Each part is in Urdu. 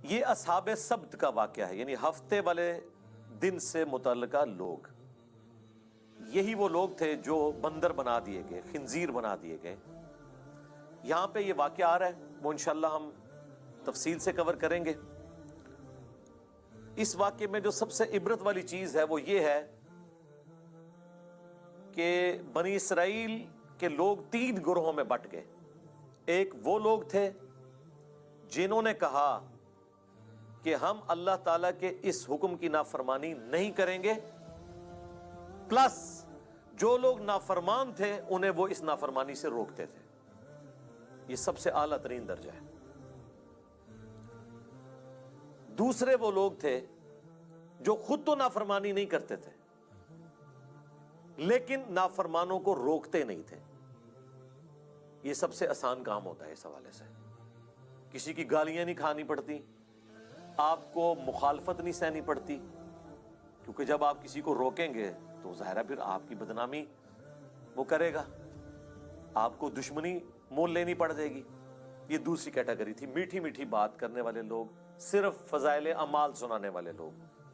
یہ اصحاب سبت کا واقعہ ہے، یعنی ہفتے والے دن سے متعلقہ لوگ، یہی وہ لوگ تھے جو بندر بنا دیے گئے، خنزیر بنا دیے گئے۔ یہاں پہ یہ واقعہ آ رہا ہے، وہ انشاءاللہ ہم تفصیل سے کور کریں گے۔ اس واقعے میں جو سب سے عبرت والی چیز ہے وہ یہ ہے کہ بنی اسرائیل کے لوگ 3 گروہوں میں بٹ گئے۔ ایک وہ لوگ تھے جنہوں نے کہا کہ ہم اللہ تعالیٰ کے اس حکم کی نافرمانی نہیں کریں گے، پلس جو لوگ نافرمان تھے انہیں وہ اس نافرمانی سے روکتے تھے۔ یہ سب سے اعلیٰ ترین درجہ ہے۔ دوسرے وہ لوگ تھے جو خود تو نافرمانی نہیں کرتے تھے لیکن نافرمانوں کو روکتے نہیں تھے۔ یہ سب سے آسان کام ہوتا ہے اس حوالے سے، کسی کی گالیاں نہیں کھانی پڑتی، آپ کو مخالفت نہیں سہنی پڑتی، کیونکہ جب آپ کسی کو روکیں گے تو ظاہر ہے پھر آپ کی بدنامی وہ کرے گا، آپ کو دشمنی مول لینی پڑ جائے گی۔ یہ دوسری کیٹیگری تھی، میٹھی میٹھی بات کرنے والے لوگ، صرف فضائل اعمال سنانے والے لوگ،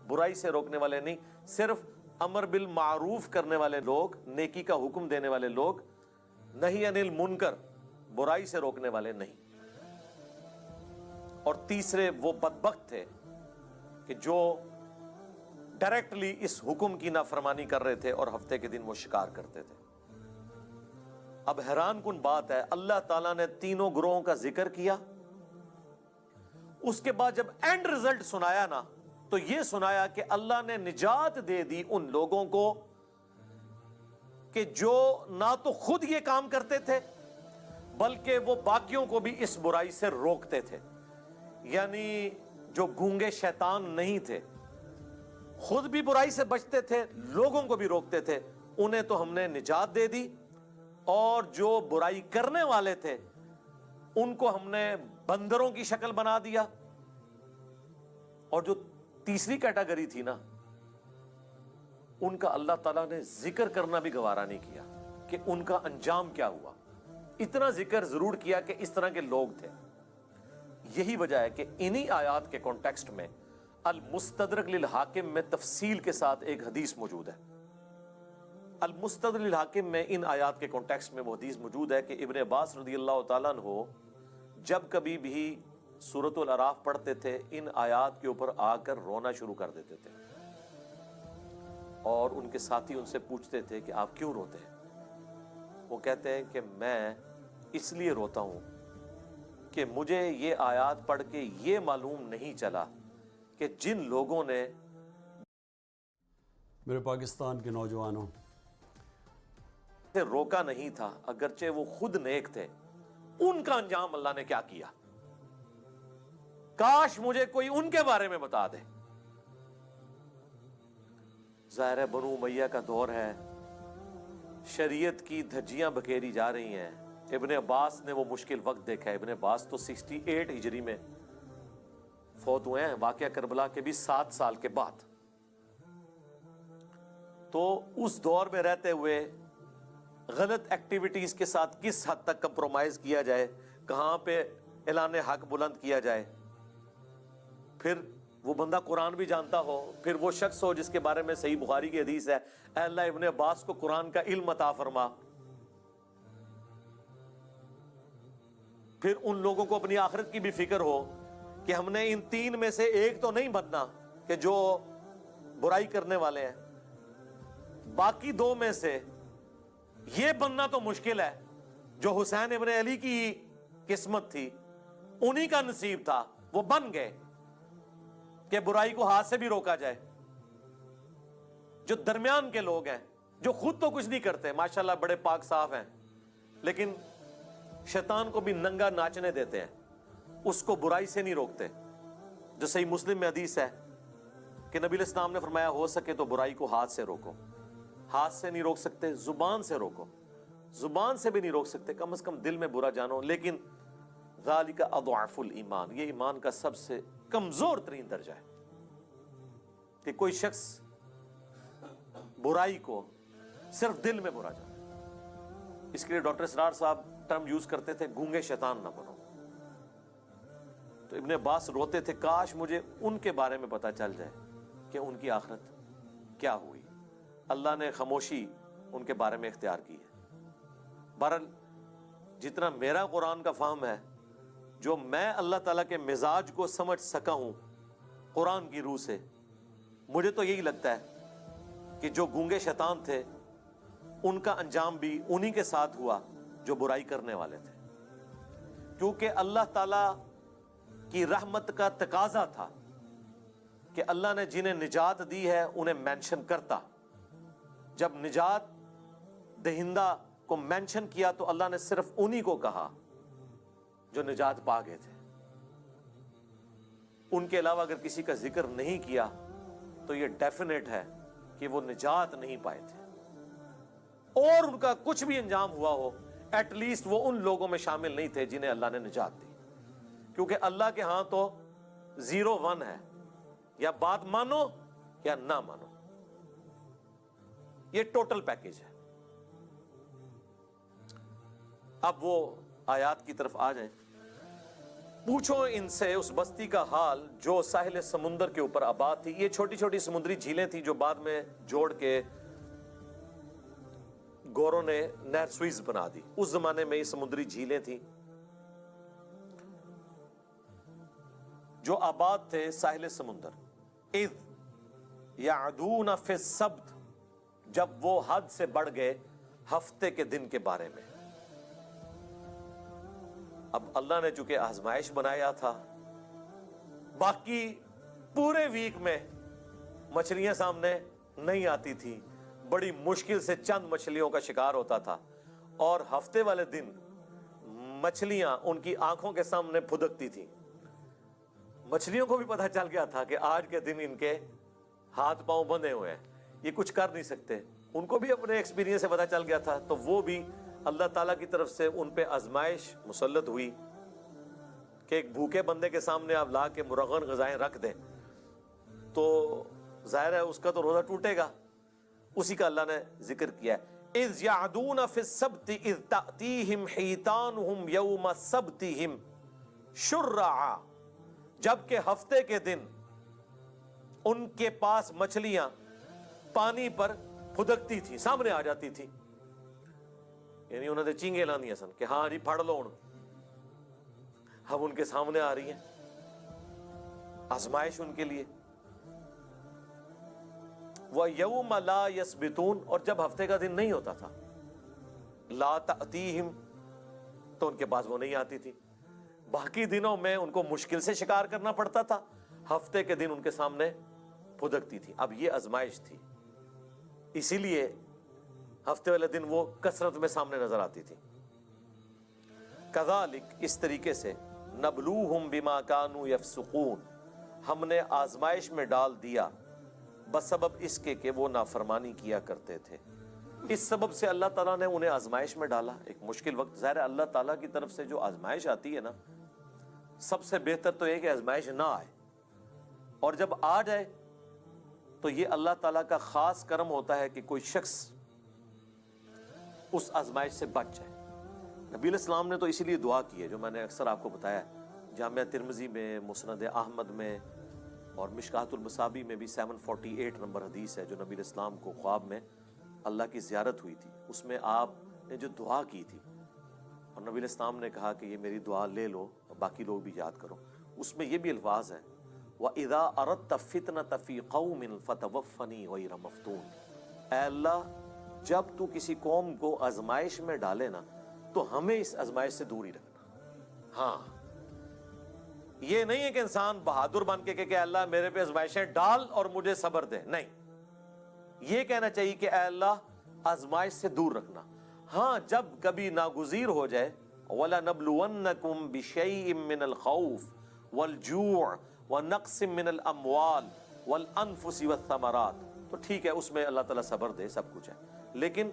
برائی سے روکنے والے نہیں، صرف امر بالمعروف کرنے والے لوگ، نیکی کا حکم دینے والے لوگ، نہی عن المنکر، برائی سے روکنے والے نہیں۔ اور تیسرے وہ بدبخت تھے کہ جو ڈائریکٹلی اس حکم کی نافرمانی کر رہے تھے اور ہفتے کے دن وہ شکار کرتے تھے۔ اب حیران کن بات ہے، اللہ تعالیٰ نے تینوں گروہوں کا ذکر کیا، اس کے بعد جب اینڈ رزلٹ سنایا نا تو یہ سنایا کہ اللہ نے نجات دے دی ان لوگوں کو کہ جو نہ تو خود یہ کام کرتے تھے بلکہ وہ باقیوں کو بھی اس برائی سے روکتے تھے۔ یعنی جو گونگے شیطان نہیں تھے، خود بھی برائی سے بچتے تھے، لوگوں کو بھی روکتے تھے، انہیں تو ہم نے نجات دے دی، اور جو برائی کرنے والے تھے ان کو ہم نے بندروں کی شکل بنا دیا۔ اور جو تیسری کیٹیگری تھی نا، ان کا اللہ تعالیٰ نے ذکر کرنا بھی گوارا نہیں کیا کہ ان کا انجام کیا ہوا۔ اتنا ذکر ضرور کیا کہ اس طرح کے لوگ تھے۔ یہی وجہ ہے کہ انہی آیات کے کانٹیکسٹ میں المستدرک للحاکم میں تفصیل کے ساتھ ایک حدیث موجود ہے۔ المستدرک للحاکم میں ان آیات کے کانٹیکسٹ میں وہ حدیث موجود ہے کہ ابن عباس رضی اللہ تعالیٰ عنہ جب کبھی بھی سورۃ الاعراف پڑھتے تھے ان آیات کے اوپر آ کر رونا شروع کر دیتے تھے، اور ان کے ساتھی ان سے پوچھتے تھے کہ آپ کیوں روتے ہیں؟ وہ کہتے ہیں کہ میں اس لیے روتا ہوں کہ مجھے یہ آیات پڑھ کے یہ معلوم نہیں چلا کہ جن لوگوں نے میرے پاکستان کے نوجوانوں روکا نہیں تھا، اگرچہ وہ خود نیک تھے، ان کا انجام اللہ نے کیا کیا؟ کاش مجھے کوئی ان کے بارے میں بتا دے۔ ظاہر ہے بنو امیہ کا دور ہے، شریعت کی دھجیاں بکھیری جا رہی ہیں۔ ابن عباس نے وہ مشکل وقت دیکھا ہے۔ ابن عباس تو 68 ہجری میں فوت ہوئے ہیں، واقعہ کربلا کے بھی 7 سال کے بعد۔ تو اس دور میں رہتے ہوئے غلط ایکٹیویٹیز کے ساتھ کس حد تک کمپرومائز کیا جائے، کہاں پہ اعلان حق بلند کیا جائے، پھر وہ بندہ قرآن بھی جانتا ہو، پھر وہ شخص ہو جس کے بارے میں صحیح بخاری کی حدیث ہے، اے اللہ ابن عباس کو قرآن کا علم عطا فرما، پھر ان لوگوں کو اپنی آخرت کی بھی فکر ہو کہ ہم نے ان 3 میں سے ایک تو نہیں بننا کہ جو برائی کرنے والے ہیں، باقی 2 میں سے یہ بننا تو مشکل ہے۔ جو حسین ابن علی کی قسمت تھی، انہی کا نصیب تھا، وہ بن گئے کہ برائی کو ہاتھ سے بھی روکا جائے۔ جو درمیان کے لوگ ہیں، جو خود تو کچھ نہیں کرتے، ماشاءاللہ بڑے پاک صاف ہیں، لیکن شیطان کو بھی ننگا ناچنے دیتے ہیں، اس کو برائی سے نہیں روکتے۔ جو صحیح مسلم میں حدیث ہے کہ نبی علیہ السلام نے فرمایا ہو سکے تو برائی کو ہاتھ سے روکو۔ ہاتھ سے نہیں روک سکتے، زبان سے روکو۔ زبان سے بھی نہیں روک سکتے، کم از کم دل میں برا جانو، لیکن ذالک اضعف الایمان، یہ ایمان کا سب سے کمزور ترین درجہ ہے کہ کوئی شخص برائی کو صرف دل میں برا جانا۔ اس کے لیے ڈاکٹر اسرار صاحب ٹرم یوز کرتے تھے، گونگے شیطان نہ بنو۔ تو ابن عباس روتے تھے کاش مجھے ان کے بارے میں پتہ چل جائے کہ ان کی آخرت کیا ہوئی. اللہ نے خاموشی ان کے بارے میں اختیار کی ہے. بہرحال جتنا میرا قرآن کا فہم ہے، جو میں اللہ تعالیٰ کے مزاج کو سمجھ سکا ہوں قرآن کی روح سے، مجھے تو یہی لگتا ہے کہ جو گونگے شیطان تھے ان کا انجام بھی انہی کے ساتھ ہوا جو برائی کرنے والے تھے. کیونکہ اللہ تعالیٰ کی رحمت کا تقاضا تھا کہ اللہ نے جنہیں نجات دی ہے انہیں مینشن کرتا. جب نجات دہندہ کو مینشن کیا تو اللہ نے صرف انہی کو کہا جو نجات پا گئے تھے. ان کے علاوہ اگر کسی کا ذکر نہیں کیا تو یہ ڈیفینیٹ ہے کہ وہ نجات نہیں پائے تھے، اور ان کا کچھ بھی انجام ہوا ہو ایٹ لیسٹ وہ ان لوگوں میں شامل نہیں تھے جنہیں اللہ نے نجات دی. کیونکہ اللہ کے ہاں تو 0-1 ہے، یا بات مانو یا نہ مانو، یہ ٹوٹل پیکیج ہے. اب وہ آیات کی طرف آ جائیں. پوچھو ان سے اس بستی کا حال جو ساحل سمندر کے اوپر آباد تھی. یہ چھوٹی چھوٹی سمندری جھیلیں تھیں جو بعد میں جوڑ کے گوروں نے نہر سوئز بنا دی. اس زمانے میں یہ سمندری جھیلیں تھیں جو آباد تھے ساحل سمندر. اذ یعدون فی السبت، جب وہ حد سے بڑھ گئے ہفتے کے دن کے بارے میں. اب اللہ نے چونکہ آزمائش بنایا تھا، باقی پورے ویک میں مچھلیاں سامنے نہیں آتی تھی، بڑی مشکل سے چند مچھلیوں کا شکار ہوتا تھا، اور ہفتے والے دن مچھلیاں ان کی آنکھوں کے سامنے پھدکتی تھیں. مچھلیوں کو بھی پتہ چل گیا تھا کہ آج کے دن ان کے ہاتھ پاؤں بندھے ہوئے ہیں، یہ کچھ کر نہیں سکتے. ان کو بھی اپنے ایکسپیرینس سے پتہ چل گیا تھا، تو وہ بھی اللہ تعالیٰ کی طرف سے ان پہ آزمائش مسلط ہوئی کہ ایک بھوکے بندے کے سامنے آپ لا کے مرغن غذائیں رکھ دیں تو ظاہر ہے اس کا تو روزہ ٹوٹے گا. اسی کا اللہ نے ذکر کیا ہے. اذ یعدون فی السبت اذ تأتیہم حیتانہم یوم سبتہم شرعا، جبکہ ہفتے کے دن ان کے پاس مچھلیاں پانی پر پھدکتی تھی، سامنے آ جاتی تھی. یعنی انہوں نے چینگے لاندیا سن کہ ہاں جی پھڑ لو. اب ان کے سامنے آ رہی ہیں آزمائش ان کے لیے. وَيَوْمَ لَا يَسْبِتُونَ، اور جب ہفتے کا دن نہیں ہوتا تھا، لا تأتیہم، تو ان کے پاس وہ نہیں آتی تھی. باقی دنوں میں ان کو مشکل سے شکار کرنا پڑتا تھا، ہفتے کے دن ان کے سامنے پھدکتی تھی. اب یہ آزمائش تھی، اسی لیے ہفتے والے دن وہ کثرت میں سامنے نظر آتی تھی. کذالک، اس طریقے سے، نبلوہم بما کانوا یفسقون، ہم نے آزمائش میں ڈال دیا بسبب اس کے کہ وہ نافرمانی کیا کرتے تھے. اس سبب سے اللہ تعالیٰ نے انہیں آزمائش میں ڈالا ایک مشکل وقت. ظاہر اللہ تعالیٰ کی طرف سے جو آزمائش آتی ہے نا، سب سے بہتر تو یہ کہ آزمائش نہ آئے، اور جب آ جائے تو یہ اللہ تعالیٰ کا خاص کرم ہوتا ہے کہ کوئی شخص اس آزمائش سے بچ جائے. نبی علیہ السلام نے تو اسی لیے دعا کی ہے، جو میں نے اکثر آپ کو بتایا ہے. جامعہ ترمذی میں، مسند احمد میں، اور مشکاۃ المصابیح میں بھی 748 نمبر حدیث ہے جو نبی علیہ السلام کو خواب میں اللہ کی زیارت ہوئی تھی. اس میں آپ نے جو دعا کی تھی، اور نبی علیہ السلام نے کہا کہ یہ میری دعا لے لو اور باقی لوگ بھی یاد کرو. اس میں یہ بھی الفاظ ہیں، وَإِذَا أَرَدْتَ فِتْنَةَ فِي قَوْمٍ فَتَوَفَّنِي غَيْرَ مَفْتُونٍ، اے اللہ جب تو کسی قوم کو آزمائش میں ڈالے نا تو ہمیں اس آزمائش سے دور ہی رکھنا. ہاں، یہ نہیں ہے کہ انسان بہادر بن کے کہ اللہ میرے پہ آزمائشیں ڈال اور مجھے صبر دے. نہیں، یہ کہنا چاہیے کہ اے اللہ آزمائش سے دور رکھنا. ہاں، جب کبھی ناگزیر ہو جائے، وَلَنَبْلُوَنَّكُمْ بِشَيْءٍ مِّنَ الْخَوْفِ وَالْجُوعِ وَنَقْصٍ مِّنَ الْأَمْوَالِ وَالْأَنفُسِ وَالثَّمَرَاتِ، تو ٹھیک ہے، اس میں اللہ تعالیٰ صبر دے، سب کچھ ہے. لیکن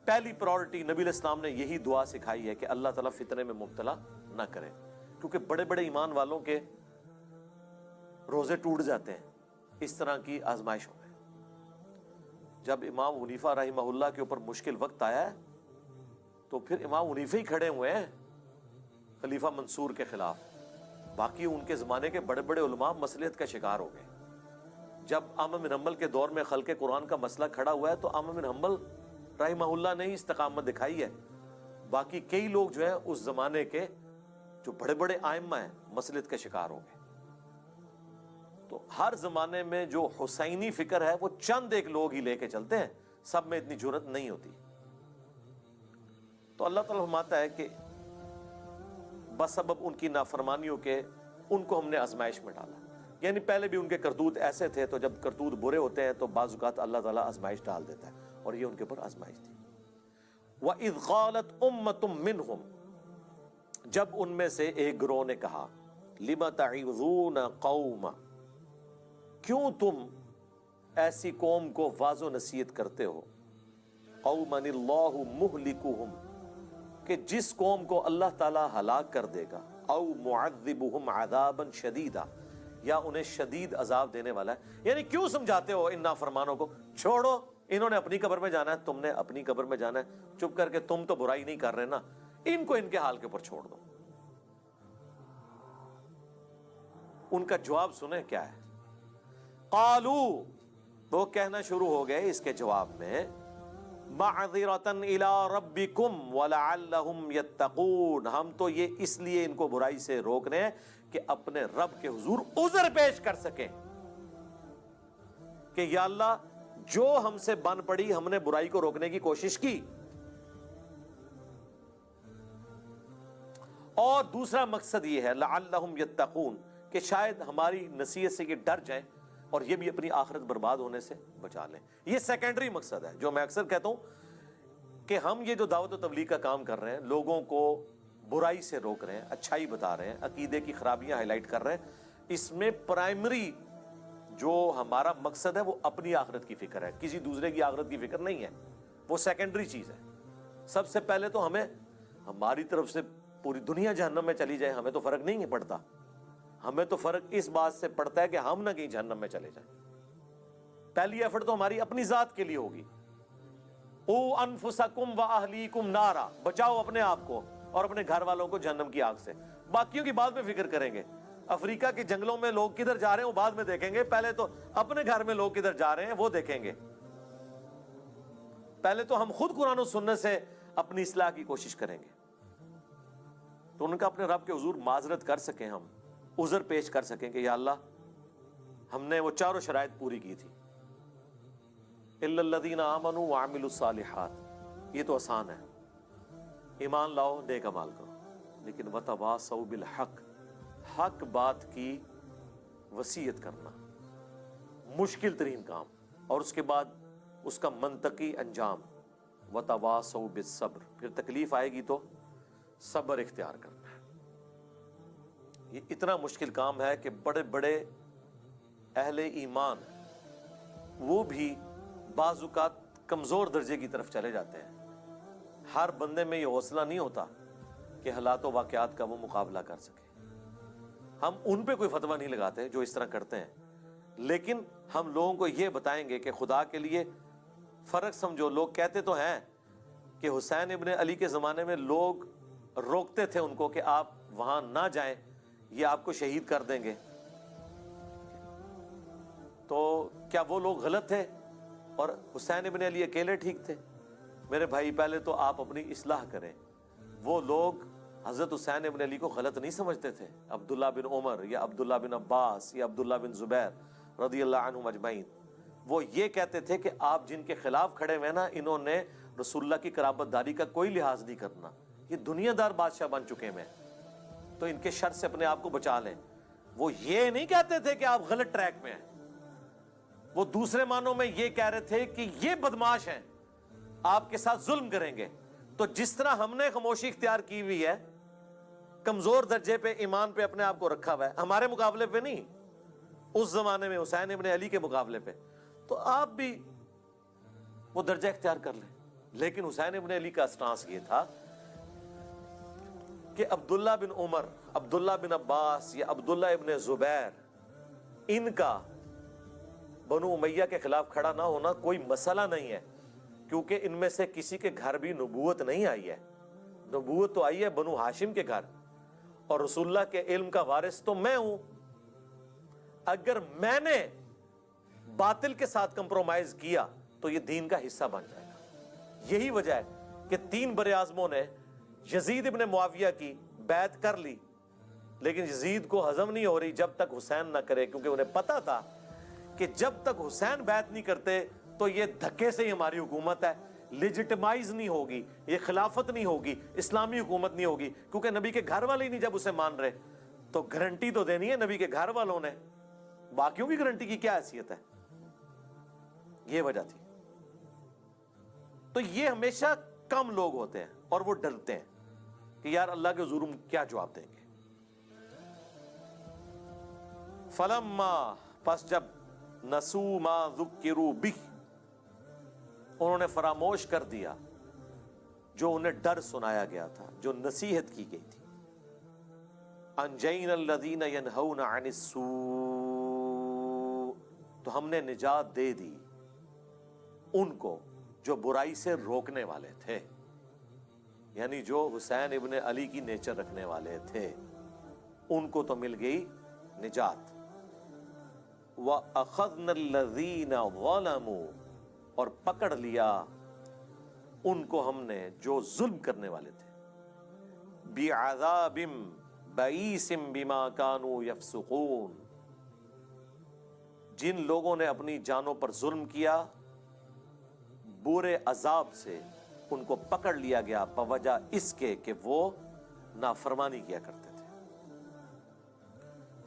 پہلی پرائورٹی نبی علیہ السلام نے یہی دعا سکھائی ہے کہ اللہ تعالیٰ فتنے میں مبتلا نہ کرے. کیونکہ بڑے بڑے ایمان والوں کے روزے ٹوٹ جاتے ہیں اس طرح کی آزمائشوں میں. جب امام حنیفہ رحمہ اللہ کے اوپر مشکل وقت آیا ہے تو پھر امام حنیفہ ہی کھڑے ہوئے ہیں خلیفہ منصور کے خلاف باقی ان کے زمانے کے بڑے بڑے علماء مصلحت کا شکار ہو گئے. جب احمد بن حنبل کے دور میں خلق قرآن کا مسئلہ کھڑا ہوا ہے تو احمد بن حنبل رحمہ اللہ نے ہی استقامت دکھائی ہے. باقی کئی لوگ جو ہیں اس زمانے کے جو بڑے بڑے ائمہ ہیں مصلحت کا شکار ہو گئے. تو ہر زمانے میں جو حسینی فکر ہے وہ چند ایک لوگ ہی لے کے چلتے ہیں, سب میں اتنی جرأت نہیں ہوتی. تو اللہ تعالیٰ فرماتا ہے کہ بسبب ان کی نافرمانیوں کے ان کو ہم نے آزمائش میں ڈالا. یعنی پہلے بھی ان کے کرتوت ایسے تھے, تو جب کرتوت برے ہوتے ہیں تو بعض اوقات اللہ تعالیٰ آزمائش ڈال دیتا ہے, اور یہ ان کے اوپر آزمائش تھی. وَإِذْ قَالَتْ أُمَّةٌ مِّنْهُمْ, جب ان میں سے ایک گروہ نے کہا, لِمَ تَعِظُونَ قَوْمًا, کیوں تم ایسی قوم کو واعظ و نصیحت کرتے ہو, قَوْمًا اللَّهُ مُهْلِكُهُمْ, کہ جس قوم کو اللہ تعالیٰ ہلاک کر دے گا, او معذبهم عذابا شدیدا, یا انہیں شدید عذاب دینے والا ہے. یعنی کیوں سمجھاتے ہو ان نافرمانوں کو, چھوڑو, انہوں نے اپنی قبر میں جانا ہے, تم نے اپنی قبر میں جانا ہے, چپ کر کے تم تو برائی نہیں کر رہے نا, ان کو ان کے حال کے اوپر چھوڑ دو. ان کا جواب سنیں کیا ہے. قالو, وہ کہنا شروع ہو گئے اس کے جواب میں, معذرتن الی ربکم ولعلہم یتقون, ہم تو یہ اس لیے ان کو برائی سے روکنے ہیں کہ اپنے رب کے حضور عذر پیش کر سکیں کہ یا اللہ جو ہم سے بن پڑی ہم نے برائی کو روکنے کی کوشش کی. اور دوسرا مقصد یہ ہے لعلہم یتقون, کہ شاید ہماری نصیحت سے یہ ڈر جائیں اور یہ بھی اپنی آخرت برباد ہونے سے بچا لیں. یہ سیکنڈری مقصد ہے جو میں اکثر کہتا ہوں کہ ہم یہ جو دعوت و تبلیغ کا کام کر رہے ہیں, لوگوں کو برائی سے روک رہے ہیں, اچھائی بتا رہے ہیں, عقیدے کی خرابیاں ہائی لائٹ کر رہے ہیں, اس میں پرائمری جو ہمارا مقصد ہے وہ اپنی آخرت کی فکر ہے, کسی دوسرے کی آخرت کی فکر نہیں ہے, وہ سیکنڈری چیز ہے. سب سے پہلے تو ہمیں ہماری طرف سے پوری دنیا جہنم میں چلی جائے ہمیں تو فرق نہیں پڑتا, ہمیں تو فرق اس بات سے پڑتا ہے کہ ہم نہ کہیں جہنم میں چلے جائیں. پہلی ایفرٹ تو ہماری اپنی ذات کے لیے ہوگی, او انفسکم و اہلیکم نارا, بچاؤ اپنے آپ کو اور اپنے گھر والوں کو جہنم کی آگ سے. باقیوں کی بعد میں فکر کریں گے, افریقہ کے جنگلوں میں لوگ کدھر جا رہے ہیں وہ بعد میں دیکھیں گے, پہلے تو اپنے گھر میں لوگ کدھر جا رہے ہیں وہ دیکھیں گے. پہلے تو ہم خود قرآن و سنت سے اپنی اصلاح کی کوشش کریں گے, تو ان کا اپنے رب کے حضور معذرت کر سکیں, ہم عذر پیش کر سکیں کہ یا اللہ ہم نے وہ چاروں شرائط پوری کی تھی. الا الذین آمنوا وعملوا الصالحات, یہ تو آسان ہے, ایمان لاؤ نیک اعمال کرو, لیکن وتواصوا بالحق, حق بات کی وصیت کرنا مشکل ترین کام, اور اس کے بعد اس کا منطقی انجام, وتواصوا بالصبر, پھر تکلیف آئے گی تو صبر اختیار کرنا ہے. یہ اتنا مشکل کام ہے کہ بڑے بڑے اہل ایمان وہ بھی بعض اوقات کمزور درجے کی طرف چلے جاتے ہیں. ہر بندے میں یہ حوصلہ نہیں ہوتا کہ حالات و واقعات کا وہ مقابلہ کر سکے. ہم ان پہ کوئی فتویٰ نہیں لگاتے جو اس طرح کرتے ہیں, لیکن ہم لوگوں کو یہ بتائیں گے کہ خدا کے لیے فرق سمجھو. لوگ کہتے تو ہیں کہ حسین ابن علی کے زمانے میں لوگ روکتے تھے ان کو کہ آپ وہاں نہ جائیں, یہ آپ کو شہید کر دیں گے. تو کیا وہ لوگ غلط تھے اور حسین ابن علی اکیلے ٹھیک تھے؟ میرے بھائی پہلے تو آپ اپنی اصلاح کریں. وہ لوگ حضرت حسین ابن علی کو غلط نہیں سمجھتے تھے. عبداللہ بن عمر یا عبداللہ بن عباس یا عبداللہ بن زبیر رضی اللہ عنہم اجمعین, وہ یہ کہتے تھے کہ آپ جن کے خلاف کھڑے ہوئے نا, انہوں نے رسول اللہ کی قرابت داری کا کوئی لحاظ نہیں کرنا, یہ دنیا دار بادشاہ بن چکے ہیں, تو ان کے شر سے اپنے آپ کو بچا لیں. وہ یہ نہیں کہتے تھے کہ آپ غلط ٹریک میں ہیں, وہ دوسرے معنوں میں یہ کہہ رہے تھے کہ یہ بدماش ہیں, آپ کے ساتھ ظلم کریں گے. تو جس طرح ہم نے خاموشی اختیار کی ہوئی ہے, کمزور درجے پہ ایمان پہ اپنے آپ کو رکھا ہوا ہے, ہمارے مقابلے پہ نہیں, اس زمانے میں حسین ابن علی کے مقابلے پہ, تو آپ بھی وہ درجہ اختیار کر لیں. لیکن حسین ابن علی کا اسٹانس یہ تھا کہ عبداللہ بن عمر, عبداللہ بن عباس یا عبداللہ ابن زبیر, ان کا بنو امیہ کے خلاف کھڑا نہ ہونا کوئی مسئلہ نہیں ہے, کیونکہ ان میں سے کسی کے گھر بھی نبوت نہیں آئی ہے. نبوت تو آئی ہے بنو ہاشم کے گھر, اور رسول اللہ کے علم کا وارث تو میں ہوں. اگر میں نے باطل کے ساتھ کمپرومائز کیا تو یہ دین کا حصہ بن جائے گا. یہی وجہ ہے کہ 3 بر اعظموں نے یزید ابن معاویہ کی بیعت کر لی, لیکن یزید کو ہضم نہیں ہو رہی جب تک حسین نہ کرے, کیونکہ انہیں پتا تھا کہ جب تک حسین بیعت نہیں کرتے تو یہ دھکے سے ہی ہماری حکومت ہے, لیجٹمائز نہیں ہوگی, یہ خلافت نہیں ہوگی, اسلامی حکومت نہیں ہوگی, کیونکہ نبی کے گھر والے ہی نہیں جب اسے مان رہے تو گارنٹی تو دینی ہے نبی کے گھر والوں نے, باقیوں کی گارنٹی کی کیا حیثیت ہے. یہ وجہ تھی. تو یہ ہمیشہ کم لوگ ہوتے ہیں اور وہ ڈرتے ہیں کہ یار اللہ کے حضور ہم کیا جواب دیں گے. فلما, پس جب نسو ما ذکروا بہ, انہوں نے فراموش کر دیا جو انہیں ڈر سنایا گیا تھا, جو نصیحت کی گئی تھی. انجینا الذین ینہون عن السوء, تو ہم نے نجات دے دی ان کو جو برائی سے روکنے والے تھے, یعنی جو حسین ابن علی کی نیچر رکھنے والے تھے ان کو تو مل گئی نجات. وَأَخَذْنَا الَّذِينَ ظَلَمُوا, اور پکڑ لیا ان کو ہم نے جو ظلم کرنے والے تھے, بِعَذَابٍ بَئِيسٍ بِمَا كَانُوا يَفْسُقُونَ, جن لوگوں نے اپنی جانوں پر ظلم کیا برے عذاب سے ان کو پکڑ لیا گیا بوجہ اس کے کہ وہ نافرمانی کیا کرتے تھے.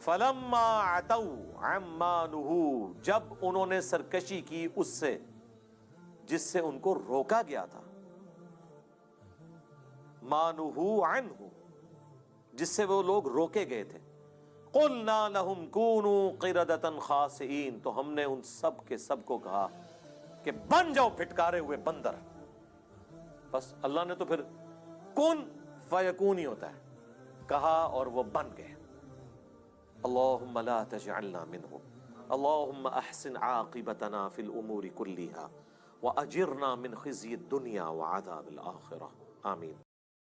فَلَمَّا عَتَوْا عَمَّا نُهُوا, جب انہوں نے سرکشی کی اس سے جس سے ان کو روکا گیا تھا, مَا نُهُوا عَنْهُ, جس سے وہ لوگ روکے گئے تھے, قُلْنَا لَهُمْ كُونُوا قِرَدَةً خَاسِئِينَ, تو ہم نے ان سب کے سب کو کہا کہ بن جاؤ پھٹکارے ہوئے بندر. بس اللہ نے تو پھر کن فیکون ہی ہوتا ہے کہا اور وہ بن گئے. اللہم لا تجعلنا منہم, اللہم احسن عاقبتنا فی الامور کلیہا واجرنا من خزی الدنیا وعذاب الآخرہ. آمین.